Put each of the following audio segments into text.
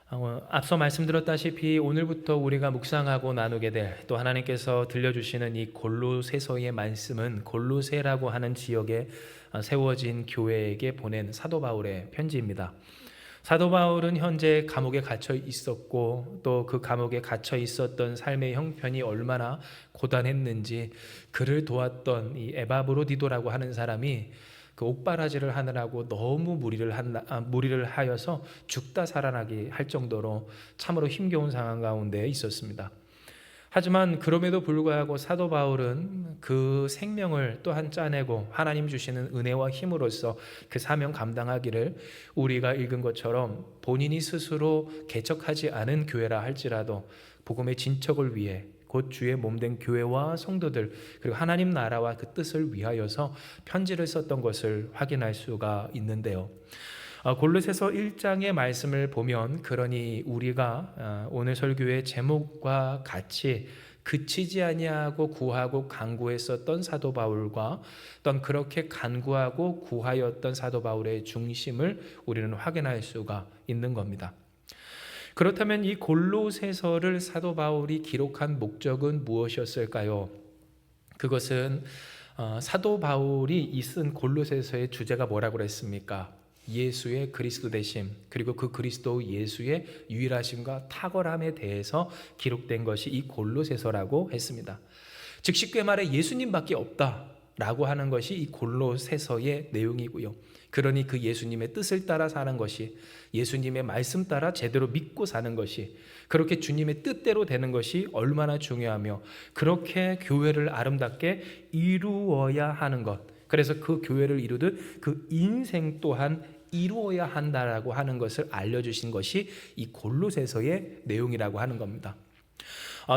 앞서 말씀드렸다시피 오늘부터 우리가 묵상하고 나누게 될 또 하나님께서 들려주시는 이 골로새서의 말씀은 골로새라고 하는 지역에 세워진 교회에게 보낸 사도 바울의 편지입니다. 사도 바울은 현재 감옥에 갇혀 있었고 또 그 감옥에 갇혀 있었던 삶의 형편이 얼마나 고단했는지 그를 도왔던 이 에바브로디도라고 하는 사람이 그 옥바라지를 하느라고 너무 무리를 하여서 죽다 살아나기 할 정도로 참으로 힘겨운 상황 가운데 있었습니다. 하지만 그럼에도 불구하고 사도 바울은 그 생명을 또한 짜내고 하나님 주시는 은혜와 힘으로써 그 사명 감당하기를 우리가 읽은 것처럼 본인이 스스로 개척하지 않은 교회라 할지라도 복음의 진척을 위해 곧 주의 몸된 교회와 성도들 그리고 하나님 나라와 그 뜻을 위하여서 편지를 썼던 것을 확인할 수가 있는데요. 골로새서 1장의 말씀을 보면 그러니 우리가 오늘 설교의 제목과 같이 그치지 아니하고 구하고 간구했었던 사도 바울과 또한 그렇게 간구하고 구하였던 사도 바울의 중심을 우리는 확인할 수가 있는 겁니다. 그렇다면 이 골로새서를 사도 바울이 기록한 목적은 무엇이었을까요? 그것은 사도 바울이 쓴 골로새서의 주제가 뭐라고 그랬습니까? 예수의 그리스도 되심 그리고 그 그리스도 예수의 유일하심과 탁월함에 대해서 기록된 것이 이 골로새서라고 했습니다. 즉 쉽게 말해 예수님밖에 없다라고 하는 것이 이 골로새서의 내용이고요. 그러니 그 예수님의 뜻을 따라 사는 것이 예수님의 말씀 따라 제대로 믿고 사는 것이 그렇게 주님의 뜻대로 되는 것이 얼마나 중요하며 그렇게 교회를 아름답게 이루어야 하는 것 그래서 그 교회를 이루듯 그 인생 또한 이루어야 한다라고 하는 것을 알려주신 것이 이 골로새서의 내용이라고 하는 겁니다.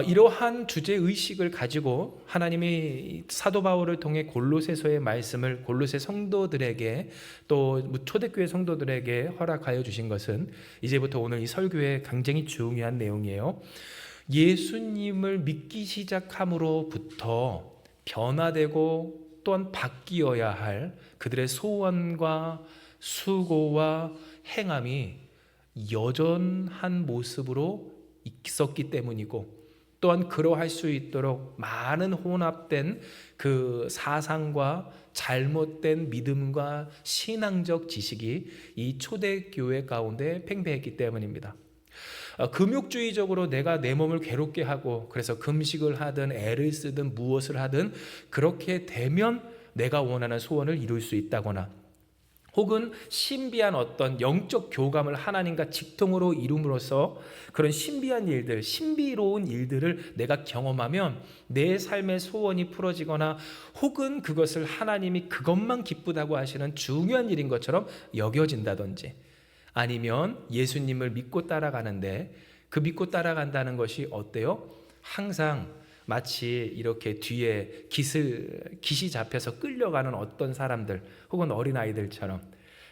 이러한 주제의식을 가지고 하나님이 사도 바울을 통해 골로새서의 말씀을 골로새 성도들에게 또 초대교회 성도들에게 허락하여 주신 것은 이제부터 오늘 이 설교의 굉장히 중요한 내용이에요. 예수님을 믿기 시작함으로부터 변화되고 또한 바뀌어야 할 그들의 소원과 수고와 행함이 여전한 모습으로 있었기 때문이고 또한 그러할 수 있도록 많은 혼합된 그 사상과 잘못된 믿음과 신앙적 지식이 이 초대교회 가운데 팽배했기 때문입니다. 금욕주의적으로 내가 내 몸을 괴롭게 하고 그래서 금식을 하든 애를 쓰든 무엇을 하든 그렇게 되면 내가 원하는 소원을 이룰 수 있다거나 혹은 신비한 어떤 영적 교감을 하나님과 직통으로 이룸으로써 그런 신비한 일들, 신비로운 일들을 내가 경험하면 내 삶의 소원이 풀어지거나 혹은 그것을 하나님이 그것만 기쁘다고 하시는 중요한 일인 것처럼 여겨진다든지 아니면 예수님을 믿고 따라가는데 그 믿고 따라간다는 것이 어때요? 항상 마치 이렇게 뒤에 깃이 잡혀서 끌려가는 어떤 사람들 혹은 어린아이들처럼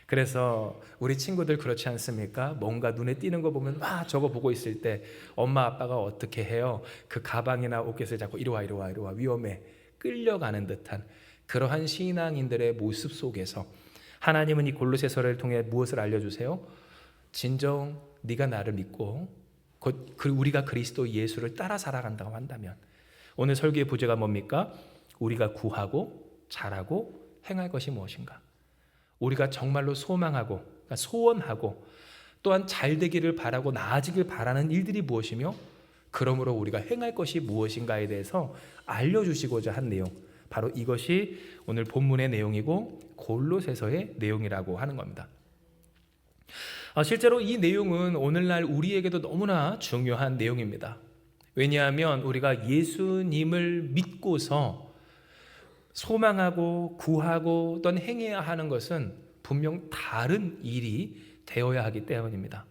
그래서 우리 친구들 그렇지 않습니까? 뭔가 눈에 띄는 거 보면 저거 보고 있을 때 엄마 아빠가 어떻게 해요? 그 가방이나 옷깃을 잡고 이리 와 위험해 끌려가는 듯한 그러한 신앙인들의 모습 속에서 하나님은 이 골로새서를 통해 무엇을 알려주세요? 진정 네가 나를 믿고 곧 우리가 그리스도 예수를 따라 살아간다고 한다면 오늘 설교의 부제가 뭡니까? 우리가 구하고 잘하고 행할 것이 무엇인가? 우리가 정말로 소망하고 소원하고 또한 잘 되기를 바라고 나아지길 바라는 일들이 무엇이며 그러므로 우리가 행할 것이 무엇인가에 대해서 알려주시고자 한 내용 바로 이것이 오늘 본문의 내용이고 골로새서의 내용이라고 하는 겁니다. 실제로 이 내용은 오늘날 우리에게도 너무나 중요한 내용입니다. 왜냐하면 우리가 예수님을 믿고서 소망하고 구하고 또는 행해야 하는 것은 분명 다른 일이 되어야 하기 때문입니다.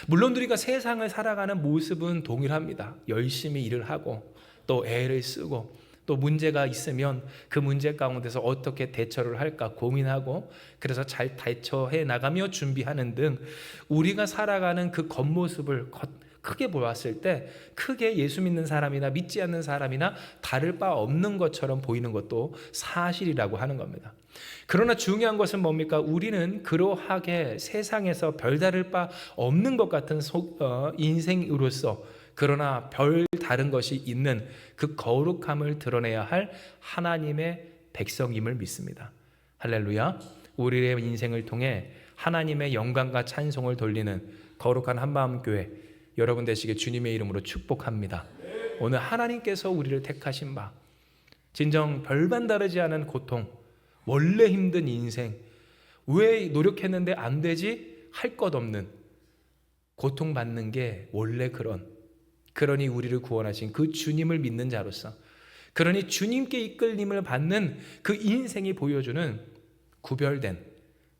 물론 우리가 세상을 살아가는 모습은 동일합니다. 열심히 일을 하고 또 애를 쓰고 또 문제가 있으면 그 문제 가운데서 어떻게 대처를 할까 고민하고 그래서 잘 대처해 나가며 준비하는 등 우리가 살아가는 그 겉모습을 크게 보았을 때 크게 예수 믿는 사람이나 믿지 않는 사람이나 다를 바 없는 것처럼 보이는 것도 사실이라고 하는 겁니다. 그러나 중요한 것은 뭡니까? 우리는 그러하게 세상에서 별다를 바 없는 것 같은 인생으로서 그러나 별 다른 것이 있는 그 거룩함을 드러내야 할 하나님의 백성임을 믿습니다. 할렐루야. 우리의 인생을 통해 하나님의 영광과 찬송을 돌리는 거룩한 한마음교회 여러분 되시게 주님의 이름으로 축복합니다. 오늘 하나님께서 우리를 택하신 바 진정 별반 다르지 않은 고통, 원래 힘든 인생, 왜 노력했는데 안 되지? 할 것 없는 고통받는 게 원래 그러니 우리를 구원하신 그 주님을 믿는 자로서, 그러니 주님께 이끌림을 받는 그 인생이 보여주는 구별된,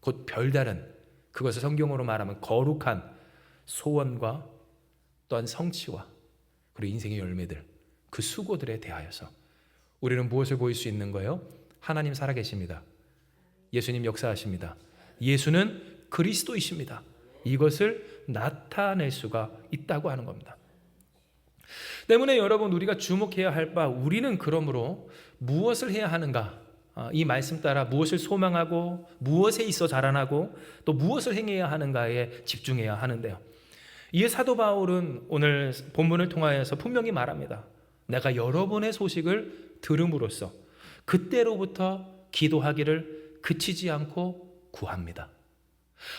곧 별다른, 그것을 성경으로 말하면 거룩한 소원과 또한 성취와 그리고 인생의 열매들, 그 수고들에 대하여서 우리는 무엇을 보일 수 있는 거예요? 하나님 살아계십니다. 예수님 역사하십니다. 예수는 그리스도이십니다. 이것을 나타낼 수가 있다고 하는 겁니다. 때문에 여러분, 우리가 주목해야 할 바, 우리는 그러므로 무엇을 해야 하는가? 이 말씀 따라 무엇을 소망하고 무엇에 있어 자라나고 또 무엇을 행해야 하는가에 집중해야 하는데요. 이에 사도 바울은 오늘 본문을 통하여서 분명히 말합니다. 내가 여러분의 소식을 들음으로써 그때로부터 기도하기를 그치지 않고 구합니다.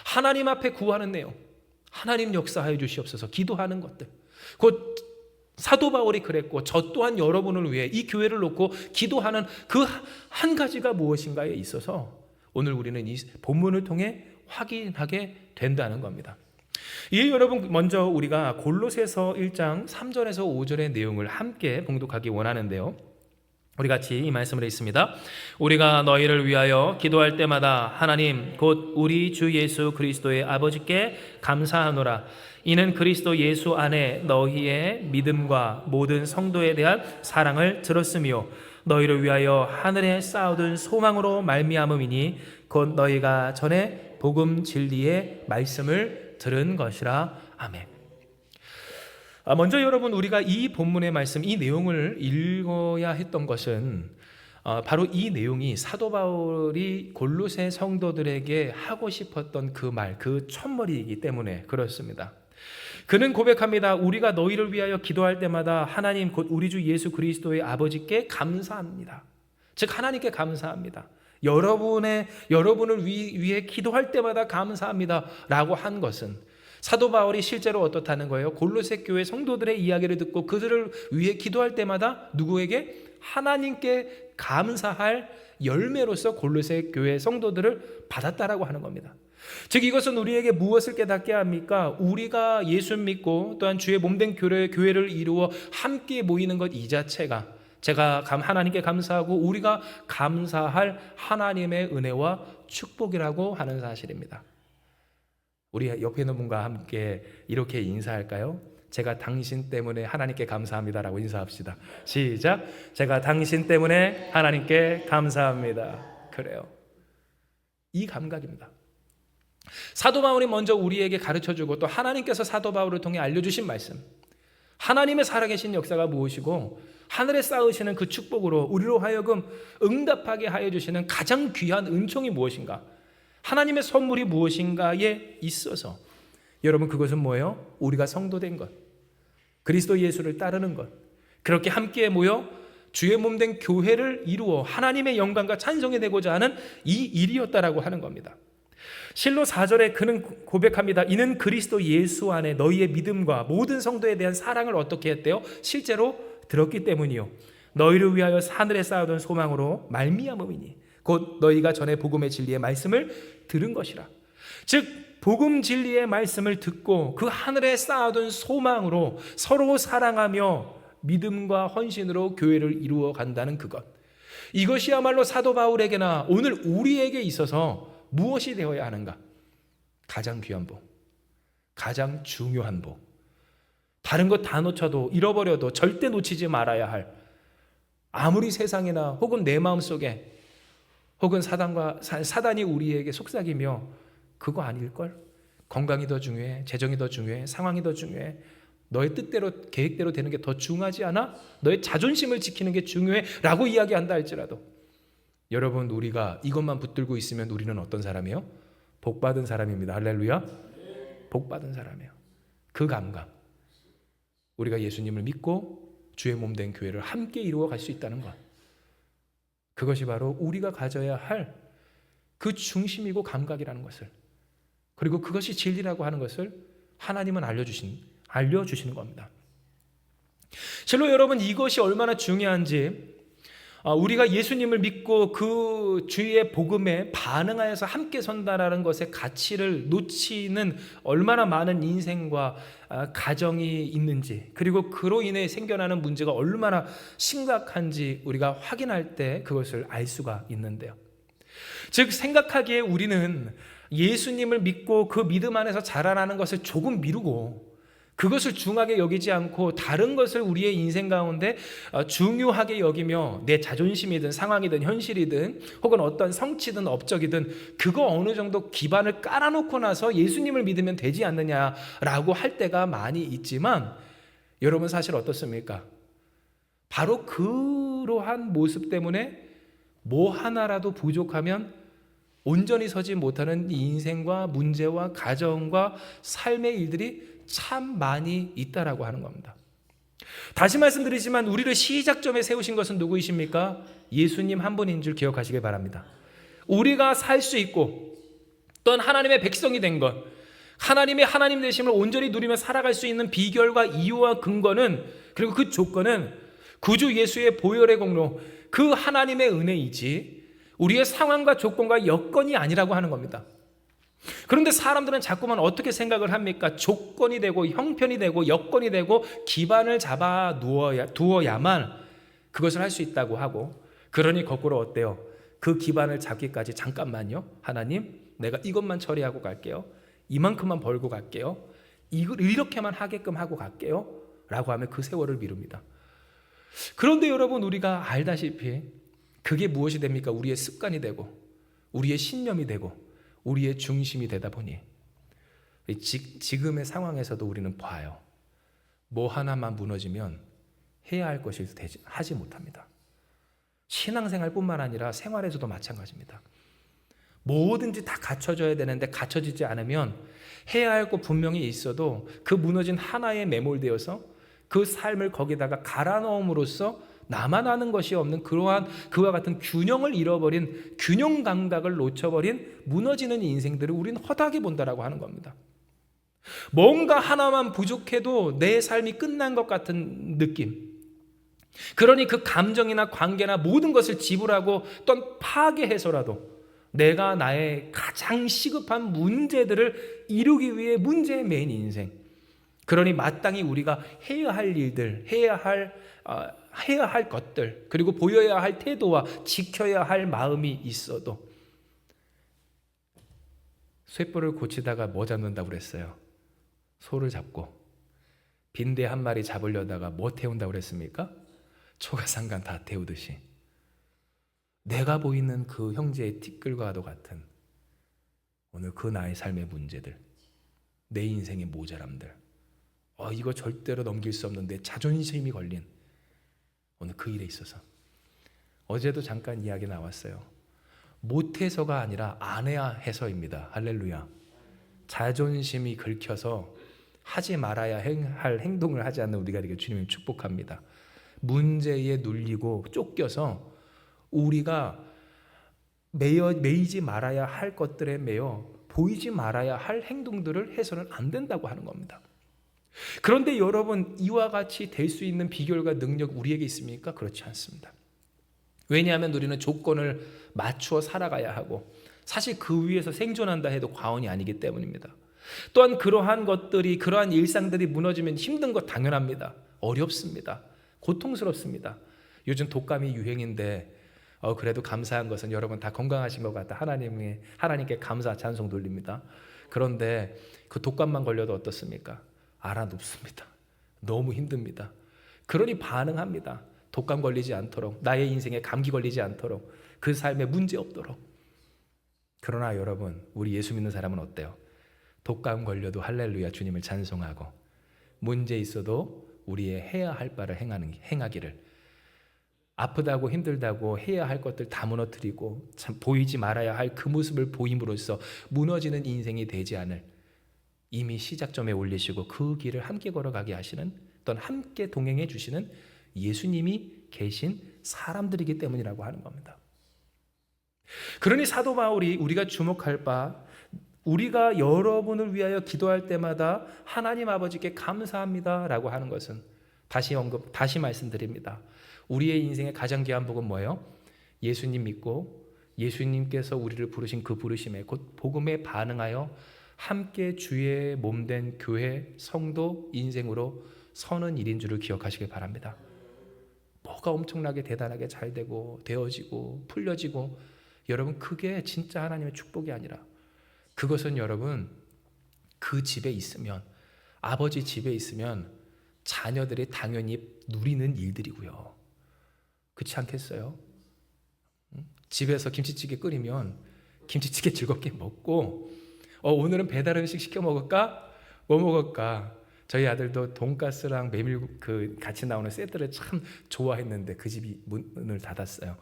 하나님 앞에 구하는 내용, 하나님 역사하여 주시옵소서 기도하는 것들, 곧 사도 바울이 그랬고 저 또한 여러분을 위해 이 교회를 놓고 기도하는 그 한 가지가 무엇인가에 있어서 오늘 우리는 이 본문을 통해 확인하게 된다는 겁니다. 이 여러분, 먼저 우리가 골로새서 1장 3절에서 5절의 내용을 함께 봉독하기 원하는데요. 우리 같이 이 말씀을 읽습니다. 우리가 너희를 위하여 기도할 때마다 하나님 곧 우리 주 예수 그리스도의 아버지께 감사하노라. 이는 그리스도 예수 안에 너희의 믿음과 모든 성도에 대한 사랑을 들었으며 너희를 위하여 하늘에 쌓아둔 소망으로 말미암음이니 곧 너희가 전에 복음 진리의 말씀을 들은 것이라. 아멘. 먼저 여러분, 우리가 이 본문의 말씀, 이 내용을 읽어야 했던 것은 바로 이 내용이 사도 바울이 골로새 성도들에게 하고 싶었던 그 말, 그 첫머리이기 때문에 그렇습니다. 그는 고백합니다. 우리가 너희를 위하여 기도할 때마다 하나님 곧 우리 주 예수 그리스도의 아버지께 감사합니다. 즉 하나님께 감사합니다. 여러분을 위해 기도할 때마다 감사합니다 라고 한 것은 사도 바울이 실제로 어떻다는 거예요? 골로새 교회 성도들의 이야기를 듣고 그들을 위해 기도할 때마다 누구에게? 하나님께 감사할 열매로서 골로새 교회 성도들을 받았다라고 하는 겁니다. 즉 이것은 우리에게 무엇을 깨닫게 합니까? 우리가 예수 믿고 또한 주의 몸된 교회를 이루어 함께 모이는 것 이 자체가 제가 하나님께 감사하고 우리가 감사할 하나님의 은혜와 축복이라고 하는 사실입니다. 우리 옆에 있는 분과 함께 이렇게 인사할까요? 제가 당신 때문에 하나님께 감사합니다라고 인사합시다. 시작. 제가 당신 때문에 하나님께 감사합니다. 그래요. 이 감각입니다. 사도 바울이 먼저 우리에게 가르쳐주고 또 하나님께서 사도 바울을 통해 알려주신 말씀, 하나님의 살아계신 역사가 무엇이고 하늘에 쌓으시는 그 축복으로 우리로 하여금 응답하게 하여 주시는 가장 귀한 은총이 무엇인가, 하나님의 선물이 무엇인가에 있어서 여러분, 그것은 뭐예요? 우리가 성도된 것, 그리스도 예수를 따르는 것, 그렇게 함께 모여 주의 몸된 교회를 이루어 하나님의 영광과 찬송이 되고자 하는 이 일이었다라고 하는 겁니다. 실로 4절에 그는 고백합니다. 이는 그리스도 예수 안에 너희의 믿음과 모든 성도에 대한 사랑을 어떻게 했대요? 실제로 들었기 때문이요. 너희를 위하여 하늘에 쌓아둔 소망으로 말미암음이니 곧 너희가 전에 복음의 진리의 말씀을 들은 것이라. 즉 복음 진리의 말씀을 듣고 그 하늘에 쌓아둔 소망으로 서로 사랑하며 믿음과 헌신으로 교회를 이루어 간다는 그것, 이것이야말로 사도 바울에게나 오늘 우리에게 있어서 무엇이 되어야 하는가? 가장 귀한 복, 가장 중요한 복, 다른 것 다 놓쳐도 잃어버려도 절대 놓치지 말아야 할, 아무리 세상이나 혹은 내 마음속에 혹은 사단이 우리에게 속삭이며 그거 아닐걸? 건강이 더 중요해, 재정이 더 중요해, 상황이 더 중요해, 너의 뜻대로 계획대로 되는 게 더 중요하지 않아? 너의 자존심을 지키는 게 중요해 라고 이야기한다 할지라도 여러분 우리가 이것만 붙들고 있으면 우리는 어떤 사람이에요? 복받은 사람입니다. 할렐루야. 복받은 사람이에요. 그 감각 우리가 예수님을 믿고 주의 몸된 교회를 함께 이루어 갈 수 있다는 것 그것이 바로 우리가 가져야 할 그 중심이고 감각이라는 것을 그리고 그것이 진리라고 하는 것을 하나님은 알려주시는 겁니다. 실로 여러분 이것이 얼마나 중요한지 우리가 예수님을 믿고 그 주의 복음에 반응하여서 함께 선다라는 것의 가치를 놓치는 얼마나 많은 인생과 가정이 있는지 그리고 그로 인해 생겨나는 문제가 얼마나 심각한지 우리가 확인할 때 그것을 알 수가 있는데요. 즉 생각하기에 우리는 예수님을 믿고 그 믿음 안에서 자라나는 것을 조금 미루고 그것을 중하게 여기지 않고 다른 것을 우리의 인생 가운데 중요하게 여기며 내 자존심이든 상황이든 현실이든 혹은 어떤 성취든 업적이든 그거 어느 정도 기반을 깔아놓고 나서 예수님을 믿으면 되지 않느냐라고 할 때가 많이 있지만 여러분 사실 어떻습니까? 바로 그러한 모습 때문에 뭐 하나라도 부족하면 온전히 서지 못하는 인생과 문제와 가정과 삶의 일들이 참 많이 있다라고 하는 겁니다. 다시 말씀드리지만 우리를 시작점에 세우신 것은 누구이십니까? 예수님 한 분인 줄 기억하시길 바랍니다. 우리가 살 수 있고 또한 하나님의 백성이 된 것 하나님의 하나님 되심을 온전히 누리며 살아갈 수 있는 비결과 이유와 근거는 그리고 그 조건은 구주 예수의 보혈의 공로 그 하나님의 은혜이지 우리의 상황과 조건과 여건이 아니라고 하는 겁니다. 그런데 사람들은 자꾸만 어떻게 생각을 합니까? 조건이 되고 형편이 되고 여건이 되고 기반을 잡아 두어야만 그것을 할 수 있다고 하고 그러니 거꾸로 어때요? 그 기반을 잡기까지 잠깐만요. 하나님 내가 이것만 처리하고 갈게요. 이만큼만 벌고 갈게요. 이렇게만 하게끔 하고 갈게요. 라고 하면 그 세월을 미룹니다. 그런데 여러분 우리가 알다시피 그게 무엇이 됩니까? 우리의 습관이 되고 우리의 신념이 되고 우리의 중심이 되다 보니 지금의 상황에서도 우리는 봐요. 뭐 하나만 무너지면 해야 할 것이 하지 못합니다. 신앙생활뿐만 아니라 생활에서도 마찬가지입니다. 뭐든지 다 갖춰져야 되는데 갖춰지지 않으면 해야 할 것 분명히 있어도 그 무너진 하나에 매몰되어서 그 삶을 거기다가 갈아 넣음으로써 나만 아는 것이 없는 그러한 그와 같은 균형을 잃어버린 균형 감각을 놓쳐버린 무너지는 인생들을 우리는 허다하게 본다라고 하는 겁니다. 뭔가 하나만 부족해도 내 삶이 끝난 것 같은 느낌. 그러니 그 감정이나 관계나 모든 것을 지불하고 또는 파괴해서라도 내가 나의 가장 시급한 문제들을 이루기 위해 문제에 매인 인생. 그러니 마땅히 우리가 해야 할 일들, 해야 할 것들, 그리고 보여야 할 태도와 지켜야 할 마음이 있어도 쇳불을 고치다가 뭐 잡는다고 그랬어요? 소를 잡고. 빈대 한 마리 잡으려다가 뭐 태운다고 그랬습니까? 초가상간 다 태우듯이. 내가 보이는 그 형제의 티끌과도 같은 오늘 그 나의 삶의 문제들, 내 인생의 모자람들, 이거 절대로 넘길 수 없는 내 자존심이 걸린 오늘 그 일에 있어서 어제도 잠깐 이야기 나왔어요. 못해서가 아니라 안 해야 해서입니다. 할렐루야. 자존심이 긁혀서 하지 말아야 할 행동을 하지 않는 우리가 되게 주님을 축복합니다. 문제에 눌리고 쫓겨서 우리가 매이지 말아야 할 것들에 매여 보이지 말아야 할 행동들을 해서는 안 된다고 하는 겁니다. 그런데 여러분 이와 같이 될 수 있는 비결과 능력 우리에게 있습니까? 그렇지 않습니다. 왜냐하면 우리는 조건을 맞추어 살아가야 하고 사실 그 위에서 생존한다 해도 과언이 아니기 때문입니다. 또한 그러한 것들이 그러한 일상들이 무너지면 힘든 것 당연합니다. 어렵습니다. 고통스럽습니다. 요즘 독감이 유행인데 그래도 감사한 것은 여러분 다 건강하신 것 같아 하나님께 감사 찬송 돌립니다. 그런데 그 독감만 걸려도 어떻습니까? 알아눕습니다. 너무 힘듭니다. 그러니 반응합니다. 독감 걸리지 않도록 나의 인생에 감기 걸리지 않도록 그 삶에 문제 없도록. 그러나 여러분 우리 예수 믿는 사람은 어때요? 독감 걸려도 할렐루야 주님을 찬송하고 문제 있어도 우리의 해야 할 바를 행하기를, 아프다고 힘들다고 해야 할 것들 다 무너뜨리고 참 보이지 말아야 할 그 모습을 보임으로써 무너지는 인생이 되지 않을, 이미 시작점에 올리시고 그 길을 함께 걸어가게 하시는, 또는 함께 동행해 주시는 예수님이 계신 사람들이기 때문이라고 하는 겁니다. 그러니 사도 바울이 우리가 주목할 바, 우리가 여러분을 위하여 기도할 때마다 하나님 아버지께 감사합니다라고 하는 것은, 다시 말씀드립니다. 우리의 인생의 가장 귀한 복은 뭐예요? 예수님 믿고 예수님께서 우리를 부르신 그 부르심에, 곧 복음에 반응하여 함께 주의 몸된 교회 성도 인생으로 서는 일인 줄을 기억하시길 바랍니다. 뭐가 엄청나게 대단하게 잘 되어지고 풀려지고, 여러분 그게 진짜 하나님의 축복이 아니라, 그것은 여러분 그 집에 있으면, 아버지 집에 있으면 자녀들이 당연히 누리는 일들이고요. 그렇지 않겠어요? 집에서 김치찌개 끓이면 김치찌개 즐겁게 먹고, 오늘은 배달 음식 시켜 먹을까? 뭐 먹을까? 저희 아들도 돈가스랑 메밀국 같이 나오는 세트를 참 좋아했는데 그 집이 문을 닫았어요.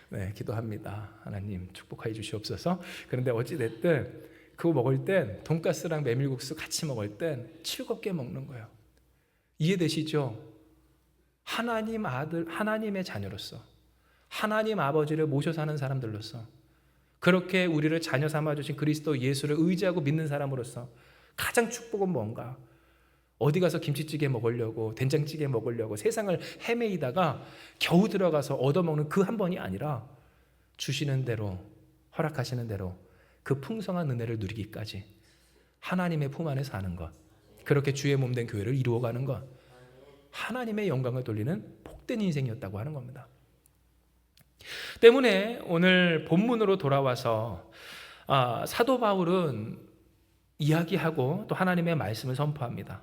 네, 기도합니다. 하나님 축복하여 주시옵소서. 그런데 어찌됐든 그거 먹을 땐, 돈가스랑 메밀국수 같이 먹을 땐 즐겁게 먹는 거예요. 이해되시죠? 하나님 아들, 하나님의 자녀로서, 하나님 아버지를 모셔 사는 사람들로서, 그렇게 우리를 자녀 삼아주신 그리스도 예수를 의지하고 믿는 사람으로서 가장 축복은 뭔가? 어디 가서 김치찌개 먹으려고, 된장찌개 먹으려고 세상을 헤매이다가 겨우 들어가서 얻어먹는 그 한 번이 아니라, 주시는 대로, 허락하시는 대로 그 풍성한 은혜를 누리기까지 하나님의 품 안에 사는 것, 그렇게 주의 몸된 교회를 이루어가는 것, 하나님의 영광을 돌리는 복된 인생이었다고 하는 겁니다. 때문에 오늘 본문으로 돌아와서 사도 바울은 이야기하고 또 하나님의 말씀을 선포합니다.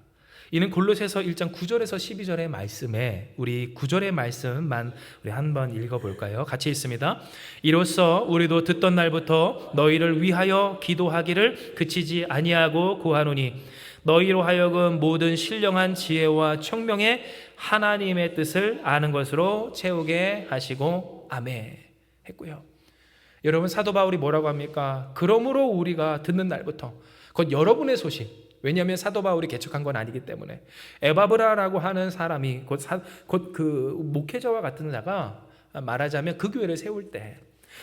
이는 골로새서 1장 9절에서 12절의 말씀에, 우리 9절의 말씀만 우리 한번 읽어볼까요? 같이 읽습니다. 이로써 우리도 듣던 날부터 너희를 위하여 기도하기를 그치지 아니하고 구하노니, 너희로 하여금 모든 신령한 지혜와 청명의 하나님의 뜻을 아는 것으로 채우게 하시고 아멘 했고요. 여러분, 사도 바울이 뭐라고 합니까? 그러므로 우리가 듣는 날부터, 곧 여러분의 소식, 왜냐하면 사도 바울이 개척한 건 아니기 때문에, 에바브라라고 하는 사람이 곧 그 목회자와 같은 자가 말하자면 그 교회를 세울 때,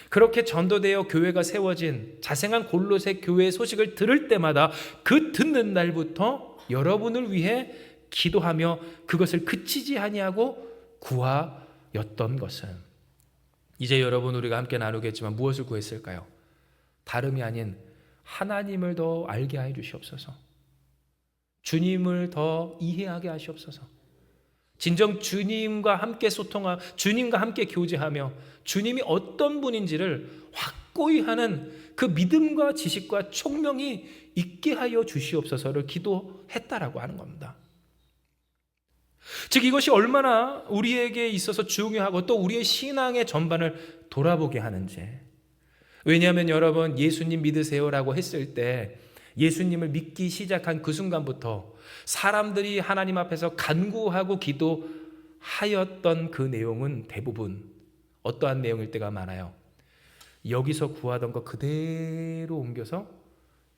그렇게 전도되어 교회가 세워진 자생한 골로새 교회의 소식을 들을 때마다 그 듣는 날부터 여러분을 위해 기도하며 그것을 그치지 아니하고 구하였던 것은, 이제 여러분 우리가 함께 나누겠지만 무엇을 구했을까요? 다름이 아닌 하나님을 더 알게 해 주시옵소서. 주님을 더 이해하게 하시옵소서. 진정 주님과 함께 소통하며, 주님과 함께 교제하며 주님이 어떤 분인지를 확고히 하는 그 믿음과 지식과 총명이 있게 하여 주시옵소서를 기도했다라고 하는 겁니다. 즉 이것이 얼마나 우리에게 있어서 중요하고 또 우리의 신앙의 전반을 돌아보게 하는지. 왜냐하면 여러분, 예수님 믿으세요라고 했을 때, 예수님을 믿기 시작한 그 순간부터 사람들이 하나님 앞에서 간구하고 기도하였던 그 내용은 대부분 어떠한 내용일 때가 많아요? 여기서 구하던 거 그대로 옮겨서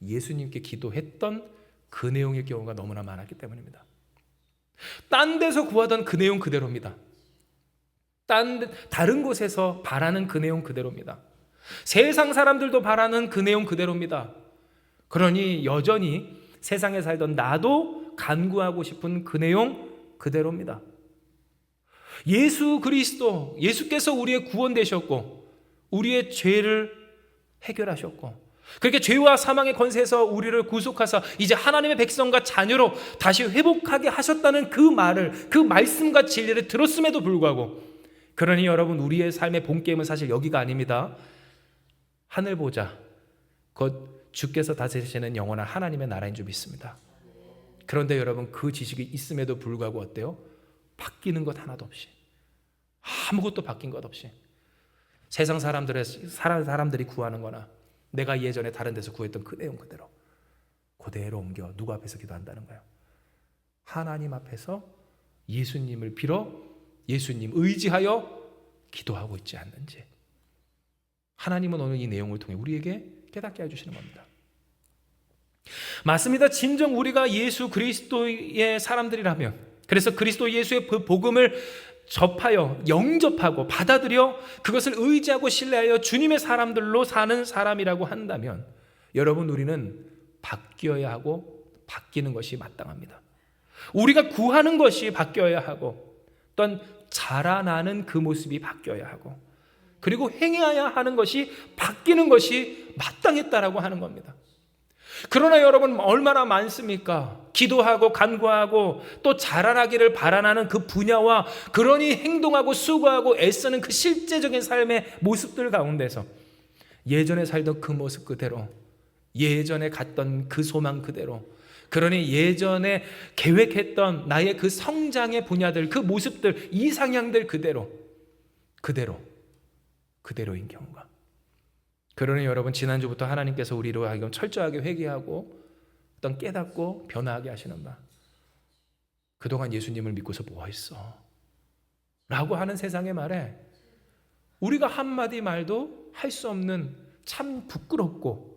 예수님께 기도했던 그 내용일 경우가 너무나 많았기 때문입니다. 딴 데서 구하던 그 내용 그대로입니다. 다른 곳에서 바라는 그 내용 그대로입니다. 세상 사람들도 바라는 그 내용 그대로입니다. 그러니 여전히 세상에 살던 나도 간구하고 싶은 그 내용 그대로입니다. 예수 그리스도, 예수께서 우리의 구원 되셨고 우리의 죄를 해결하셨고, 그렇게 죄와 사망의 권세에서 우리를 구속하사 이제 하나님의 백성과 자녀로 다시 회복하게 하셨다는 그 말을, 그 말씀과 진리를 들었음에도 불구하고, 그러니 여러분, 우리의 삶의 본게임은 사실 여기가 아닙니다. 하늘 보자, 곧 주께서 다스리시는 영원한 하나님의 나라인 줄 믿습니다. 그런데 여러분, 그 지식이 있음에도 불구하고 어때요? 바뀌는 것 하나도 없이, 아무것도 바뀐 것 없이 세상 사람들이 구하는 거나 내가 예전에 다른 데서 구했던 그 내용 그대로 그대로 옮겨 누구 앞에서 기도한다는 거예요? 하나님 앞에서 예수님을 빌어 예수님 의지하여 기도하고 있지 않는지. 하나님은 오늘 이 내용을 통해 우리에게 깨닫게 해주시는 겁니다. 맞습니다. 진정 우리가 예수 그리스도의 사람들이라면, 그래서 그리스도 예수의 복음을 접하여 영접하고 받아들여 그것을 의지하고 신뢰하여 주님의 사람들로 사는 사람이라고 한다면, 여러분, 우리는 바뀌어야 하고 바뀌는 것이 마땅합니다. 우리가 구하는 것이 바뀌어야 하고, 또한 자라나는 그 모습이 바뀌어야 하고, 그리고 행해야 하는 것이 바뀌는 것이 마땅했다라고 하는 겁니다. 그러나 여러분, 얼마나 많습니까? 기도하고 간구하고 또 자라나기를 바라는 그 분야와 그러니 행동하고 수고하고 애쓰는 그 실제적인 삶의 모습들 가운데서 예전에 살던 그 모습 그대로, 예전에 갔던 그 소망 그대로, 그러니 예전에 계획했던 나의 그 성장의 분야들, 그 모습들, 이상향들 그대로인 경우가. 그러니 여러분, 지난주부터 하나님께서 우리로 하여금 철저하게 회개하고 어떤 깨닫고 변화하게 하시는 바, 그동안 예수님을 믿고서 뭐 했어? 라고 하는 세상의 말에 우리가 한마디 말도 할 수 없는 참 부끄럽고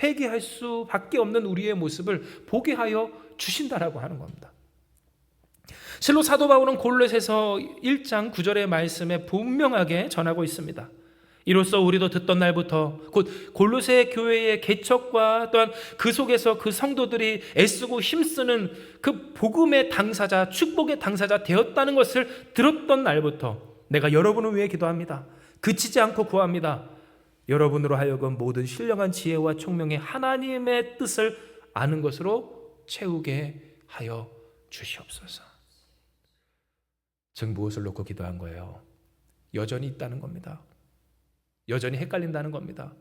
회개할 수밖에 없는 우리의 모습을 보게 하여 주신다라고 하는 겁니다. 실로 사도 바울은 골로새서 1장 9절의 말씀에 분명하게 전하고 있습니다. 이로써 우리도 듣던 날부터 곧 골로새 교회의 개척과 또한 그 속에서 그 성도들이 애쓰고 힘쓰는 그 복음의 당사자, 축복의 당사자 되었다는 것을 들었던 날부터 내가 여러분을 위해 기도합니다. 그치지 않고 구합니다. 여러분으로 하여금 모든 신령한 지혜와 총명의 하나님의 뜻을 아는 것으로 채우게 하여 주시옵소서. 즉 무엇을 놓고 기도한 거예요? 여전히 있다는 겁니다. 여전히 헷갈린다는 겁니다.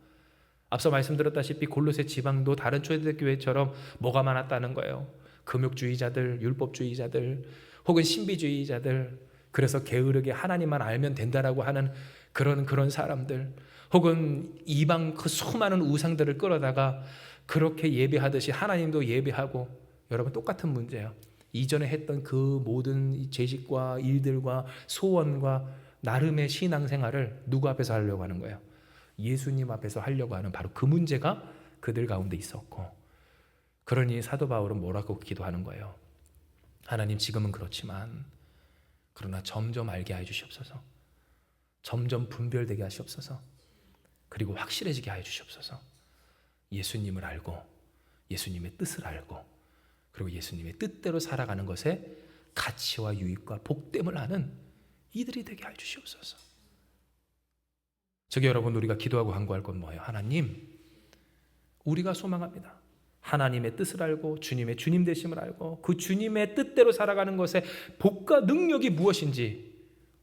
앞서 말씀드렸다시피 골로새 지방도 다른 초대교회처럼 뭐가 많았다는 거예요. 금욕주의자들, 율법주의자들, 혹은 신비주의자들, 그래서 게으르게 하나님만 알면 된다라고 하는 그런 사람들, 혹은 이방 그 수많은 우상들을 끌어다가 그렇게 예배하듯이 하나님도 예배하고. 여러분, 똑같은 문제예요. 이전에 했던 그 모든 재직과 일들과 소원과 나름의 신앙생활을 누구 앞에서 하려고 하는 거예요? 예수님 앞에서 하려고 하는 바로 그 문제가 그들 가운데 있었고, 그러니 사도 바울은 뭐라고 기도하는 거예요? 하나님, 지금은 그렇지만 그러나 점점 알게 해 주시옵소서. 점점 분별되게 하시옵소서. 그리고 확실해지게 하여 주시옵소서. 예수님을 알고 예수님의 뜻을 알고 그리고 예수님의 뜻대로 살아가는 것에 가치와 유익과 복됨을 아는 이들이 되게 해 주시옵소서. 저기 여러분, 우리가 기도하고 간구할 건 뭐예요? 하나님, 우리가 소망합니다. 하나님의 뜻을 알고 주님의 주님 되심을 알고 그 주님의 뜻대로 살아가는 것에 복과 능력이 무엇인지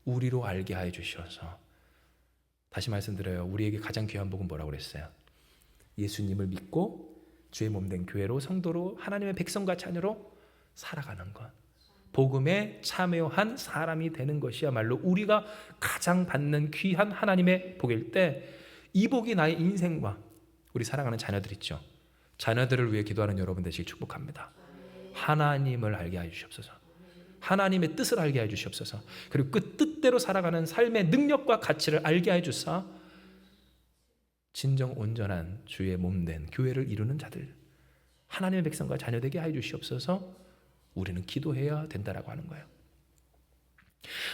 우리로 알게 하여 주시옵소서. 다시 말씀드려요. 우리에게 가장 귀한 복은 뭐라고 그랬어요? 예수님을 믿고 주의 몸된 교회로, 성도로, 하나님의 백성과 자녀로 살아가는 것, 복음에 참여한 사람이 되는 것이야말로 우리가 가장 받는 귀한 하나님의 복일 때, 이 복이 나의 인생과 우리 사랑하는 자녀들 있죠, 자녀들을 위해 기도하는 여러분 되시길 축복합니다. 하나님을 알게 해 주시옵소서. 하나님의 뜻을 알게 해 주시옵소서. 그리고 그 뜻대로 살아가는 삶의 능력과 가치를 알게 해 주사 진정 온전한 주의 몸된 교회를 이루는 자들, 하나님의 백성과 자녀 되게 해 주시옵소서. 우리는 기도해야 된다라고 하는 거예요.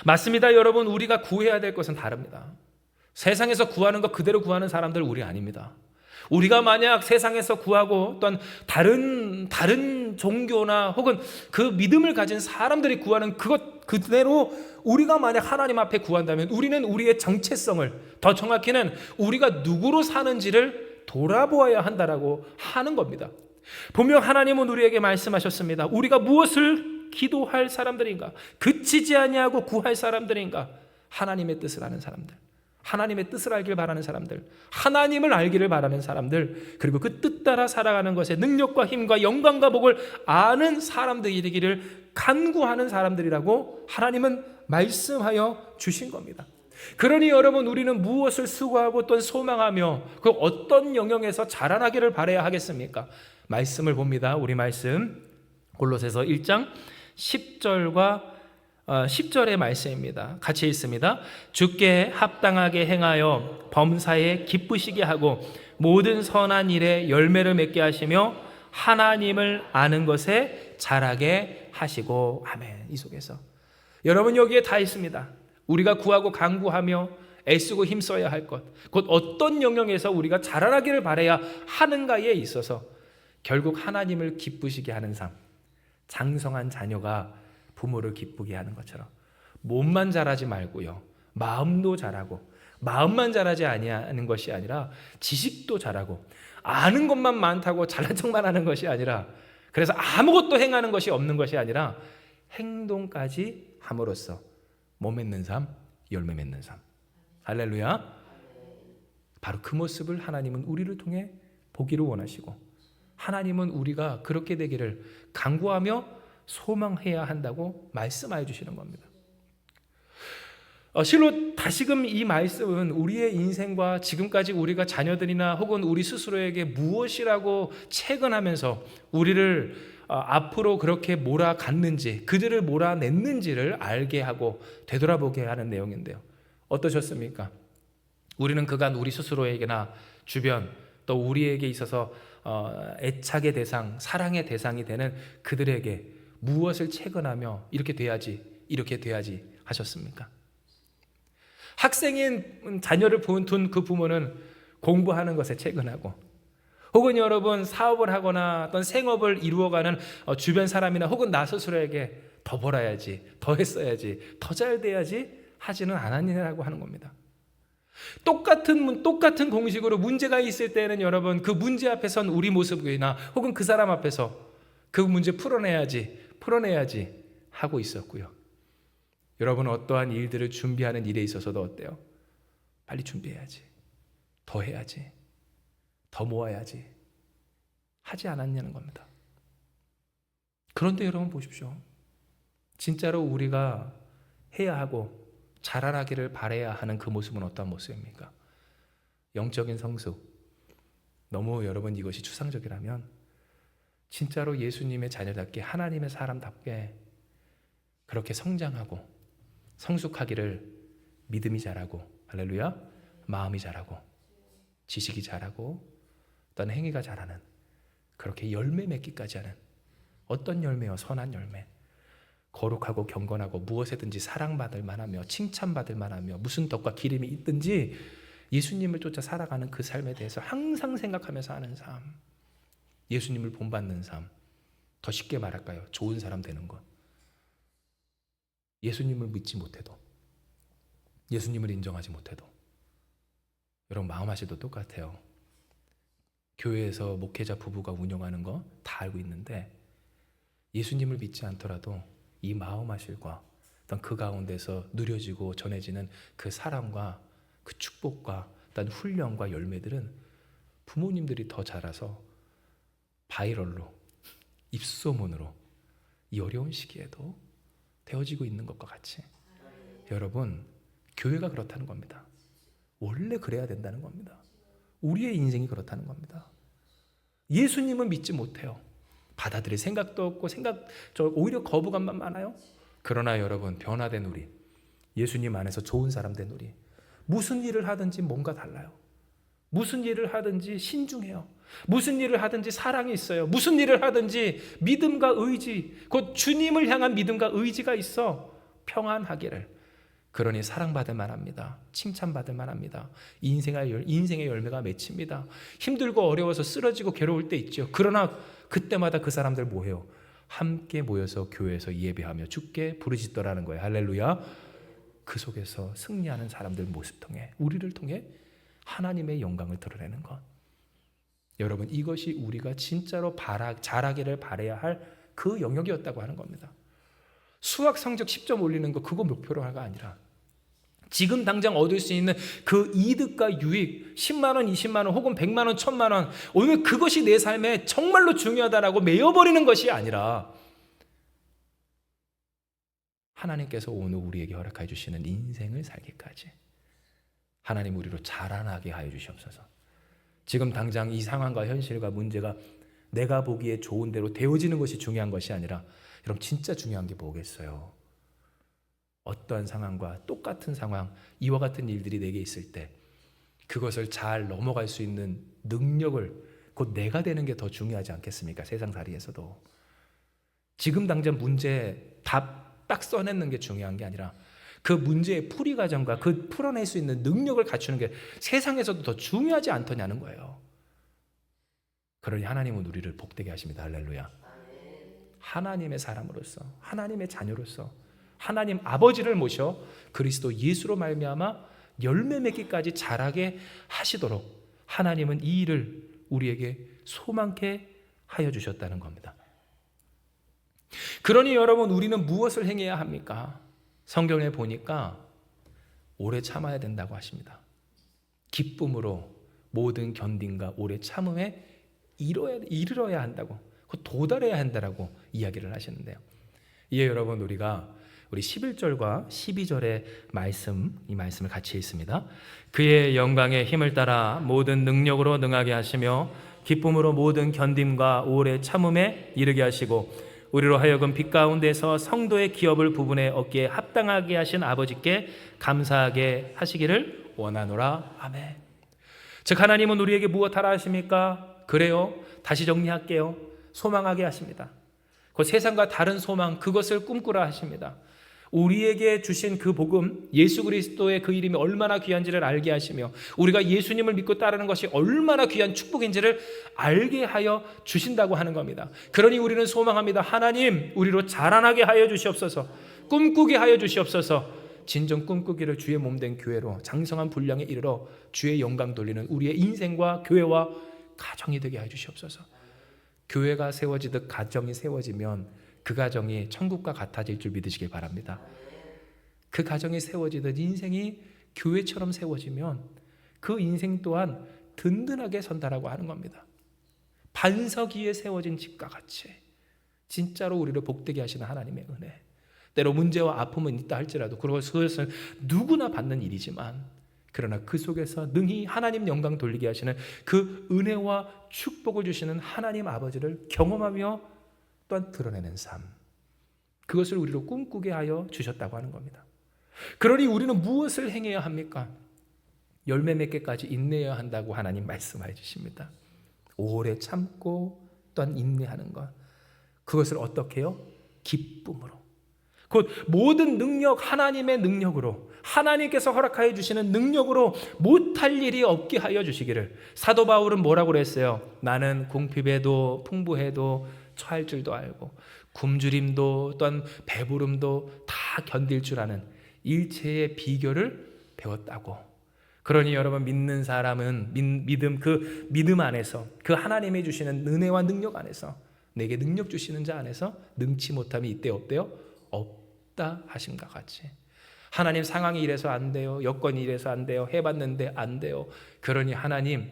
맞습니다. 여러분, 우리가 구해야 될 것은 다릅니다. 세상에서 구하는 것 그대로 구하는 사람들 우리 아닙니다. 우리가 만약 세상에서 구하고 또한 다른 종교나 혹은 그 믿음을 가진 사람들이 구하는 그것 그대로 우리가 만약 하나님 앞에 구한다면 우리는 우리의 정체성을, 더 정확히는 우리가 누구로 사는지를 돌아보아야 한다라고 하는 겁니다. 분명 하나님은 우리에게 말씀하셨습니다. 우리가 무엇을 기도할 사람들인가? 그치지 아니하고 구할 사람들인가? 하나님의 뜻을 아는 사람들, 하나님의 뜻을 알길 바라는 사람들, 하나님을 알기를 바라는 사람들, 그리고 그 뜻 따라 살아가는 것에 능력과 힘과 영광과 복을 아는 사람들이 되기를 간구하는 사람들이라고 하나님은 말씀하여 주신 겁니다. 그러니 여러분, 우리는 무엇을 수고하고 또 소망하며 그 어떤 영역에서 자라나기를 바라야 하겠습니까? 말씀을 봅니다. 우리 말씀 골로새서 1장 10절의 말씀입니다. 같이 읽습니다. 주께 합당하게 행하여 범사에 기쁘시게 하고 모든 선한 일에 열매를 맺게 하시며 하나님을 아는 것에 자라게 하시고. 아멘. 이 속에서 여러분 여기에 다 있습니다. 우리가 구하고 간구하며 애쓰고 힘써야 할 것, 곧 어떤 영역에서 우리가 자라나기를 바라야 하는가에 있어서 결국 하나님을 기쁘시게 하는 삶, 장성한 자녀가 부모를 기쁘게 하는 것처럼 몸만 자라지 말고요, 마음도 자라고, 마음만 자라지 아니하는 것이 아니라 지식도 자라고, 아는 것만 많다고 잘난 척만 하는 것이 아니라, 그래서 아무것도 행하는 것이 없는 것이 아니라 행동까지 함으로써 몸 맺는 삶, 열매 맺는 삶. 할렐루야. 바로 그 모습을 하나님은 우리를 통해 보기를 원하시고, 하나님은 우리가 그렇게 되기를 간구하며 소망해야 한다고 말씀하여 주시는 겁니다. 실로 다시금 이 말씀은 우리의 인생과 지금까지 우리가 자녀들이나 혹은 우리 스스로에게 무엇이라고 채근하면서 우리를 앞으로 그렇게 몰아갔는지, 그들을 몰아냈는지를 알게 하고 되돌아보게 하는 내용인데요. 어떠셨습니까? 우리는 그간 우리 스스로에게나 주변 또 우리에게 있어서 애착의 대상, 사랑의 대상이 되는 그들에게 무엇을 채근하며 이렇게 돼야지 하셨습니까? 학생인 자녀를 둔 그 부모는 공부하는 것에 채근하고, 혹은 여러분 사업을 하거나 어떤 생업을 이루어가는 주변 사람이나 혹은 나 스스로에게 더 벌어야지, 더 했어야지, 더 잘 돼야지 하지는 않았느냐고 하는 겁니다. 똑같은 공식으로 문제가 있을 때는 여러분 그 문제 앞에 선 우리 모습이나 혹은 그 사람 앞에서 그 문제 풀어내야지 하고 있었고요. 여러분 어떠한 일들을 준비하는 일에 있어서도 어때요? 빨리 준비해야지, 더 해야지, 더 모아야지 하지 않았냐는 겁니다. 그런데 여러분 보십시오. 진짜로 우리가 해야 하고 자라나기를 바라야 하는 그 모습은 어떤 모습입니까? 영적인 성숙. 너무 여러분 이것이 추상적이라면 진짜로 예수님의 자녀답게, 하나님의 사람답게 그렇게 성장하고 성숙하기를 믿음이 자라고, 할렐루야, 마음이 자라고, 지식이 자라고, 어떤 행위가 자라는, 그렇게 열매 맺기까지 하는 어떤 열매요? 선한 열매. 거룩하고 경건하고 무엇에든지 사랑받을 만하며 칭찬받을 만하며 무슨 덕과 기름이 있든지 예수님을 쫓아 살아가는 그 삶에 대해서 항상 생각하면서 하는 삶, 예수님을 본받는 삶. 더 쉽게 말할까요? 좋은 사람 되는 것. 예수님을 믿지 못해도, 예수님을 인정하지 못해도 여러분 마음하시도 똑같아요. 교회에서 목회자 부부가 운영하는 거 다 알고 있는데 예수님을 믿지 않더라도 이 마음하실과 어떤 그 가운데서 누려지고 전해지는 그 사랑과 그 축복과 어떤 훈련과 열매들은 부모님들이 더 자라서 바이럴로, 입소문으로 이 어려운 시기에도 되어지고 있는 것과 같이 여러분 교회가 그렇다는 겁니다. 원래 그래야 된다는 겁니다. 우리의 인생이 그렇다는 겁니다. 예수님은 믿지 못해요. 받아들일 생각도 없고 오히려 거부감만 많아요. 그러나 여러분 변화된 우리, 예수님 안에서 좋은 사람 된 우리, 무슨 일을 하든지 뭔가 달라요. 무슨 일을 하든지 신중해요. 무슨 일을 하든지 사랑이 있어요. 무슨 일을 하든지 믿음과 의지, 곧 주님을 향한 믿음과 의지가 있어 평안하기를. 그러니 사랑받을 만합니다. 칭찬받을 만합니다. 인생의 열매가 맺힙니다. 힘들고 어려워서 쓰러지고 괴로울 때 있죠. 그러나 그때마다 그 사람들 뭐해요? 함께 모여서 교회에서 예배하며 주께 부르짖더라는 거예요. 할렐루야. 그 속에서 승리하는 사람들 모습 통해, 우리를 통해 하나님의 영광을 드러내는 것. 여러분 이것이 우리가 진짜로 자라기를 바라야 할 그 영역이었다고 하는 겁니다. 수학 성적 10점 올리는 거 그거 목표로가 아니라 지금 당장 얻을 수 있는 그 이득과 유익, 10만 원, 20만 원 혹은 100만 원, 1000만 원, 오늘 그것이 내 삶에 정말로 중요하다라고 메어버리는 것이 아니라 하나님께서 오늘 우리에게 허락해 주시는 인생을 살기까지 하나님 우리로 자라나게 하여 주시옵소서. 지금 당장 이 상황과 현실과 문제가 내가 보기에 좋은 대로 되어지는 것이 중요한 것이 아니라 여러분 진짜 중요한 게 뭐겠어요? 어떠한 상황과 똑같은 상황, 이와 같은 일들이 내게 있을 때 그것을 잘 넘어갈 수 있는 능력을 곧 내가 되는 게 더 중요하지 않겠습니까? 세상살이에서도. 지금 당장 문제 답 딱 써내는 게 중요한 게 아니라 그 문제의 풀이 과정과 그 풀어낼 수 있는 능력을 갖추는 게 세상에서도 더 중요하지 않더냐는 거예요. 그러니 하나님은 우리를 복되게 하십니다. 할렐루야. 하나님의 사람으로서, 하나님의 자녀로서 하나님 아버지를 모셔 그리스도 예수로 말미암아 열매 맺기까지 자라게 하시도록 하나님은 이 일을 우리에게 소망케 하여 주셨다는 겁니다. 그러니 여러분, 우리는 무엇을 행해야 합니까? 성경에 보니까 오래 참아야 된다고 하십니다. 기쁨으로 모든 견딘과 오래 참음에 이르러야 한다고, 도달해야 한다라고 이야기를 하시는데요. 이에 여러분, 우리 11절과 12절의 말씀, 이 말씀을 같이 읽습니다. 그의 영광의 힘을 따라 모든 능력으로 능하게 하시며 기쁨으로 모든 견딤과 오래 참음에 이르게 하시고 우리로 하여금 빛 가운데서 성도의 기업을 부분에 얻기에 합당하게 하신 아버지께 감사하게 하시기를 원하노라. 아멘. 즉 하나님은 우리에게 무엇하라 하십니까? 그래요, 다시 정리할게요. 소망하게 하십니다. 그 세상과 다른 소망, 그것을 꿈꾸라 하십니다. 우리에게 주신 그 복음, 예수 그리스도의 그 이름이 얼마나 귀한지를 알게 하시며 우리가 예수님을 믿고 따르는 것이 얼마나 귀한 축복인지를 알게 하여 주신다고 하는 겁니다. 그러니 우리는 소망합니다. 하나님, 우리로 자라나게 하여 주시옵소서. 꿈꾸게 하여 주시옵소서. 진정 꿈꾸기를 주의 몸된 교회로 장성한 분량에 이르러 주의 영광 돌리는 우리의 인생과 교회와 가정이 되게 하여 주시옵소서. 교회가 세워지듯 가정이 세워지면 그 가정이 천국과 같아질 줄 믿으시길 바랍니다. 그 가정이 세워지듯 인생이 교회처럼 세워지면 그 인생 또한 든든하게 선다라고 하는 겁니다. 반석 위에 세워진 집과 같이 진짜로 우리를 복되게 하시는 하나님의 은혜, 때로 문제와 아픔은 있다 할지라도 그것을 누구나 받는 일이지만 그러나 그 속에서 능히 하나님 영광 돌리게 하시는 그 은혜와 축복을 주시는 하나님 아버지를 경험하며 또한 드러내는 삶, 그것을 우리로 꿈꾸게 하여 주셨다고 하는 겁니다. 그러니 우리는 무엇을 행해야 합니까? 열매 맺기까지 인내해야 한다고 하나님 말씀해 주십니다. 오래 참고 또한 인내하는 것, 그것을 어떻게 해요? 기쁨으로, 곧 모든 능력, 하나님의 능력으로, 하나님께서 허락하여 주시는 능력으로 못할 일이 없게 하여 주시기를. 사도 바울은 뭐라고 그랬어요? 나는 궁핍에도 풍부해도 처할 줄도 알고 굶주림도 또한 배부름도 다 견딜 줄 아는 일체의 비결을 배웠다고. 그러니 여러분, 믿는 사람은 그 믿음 안에서, 그 하나님이 주시는 은혜와 능력 안에서, 내게 능력 주시는 자 안에서 능치 못함이 있대 없대요? 없다 하심과 같이. 하나님, 상황이 이래서 안 돼요, 여건이 이래서 안 돼요, 해봤는데 안 돼요. 그러니 하나님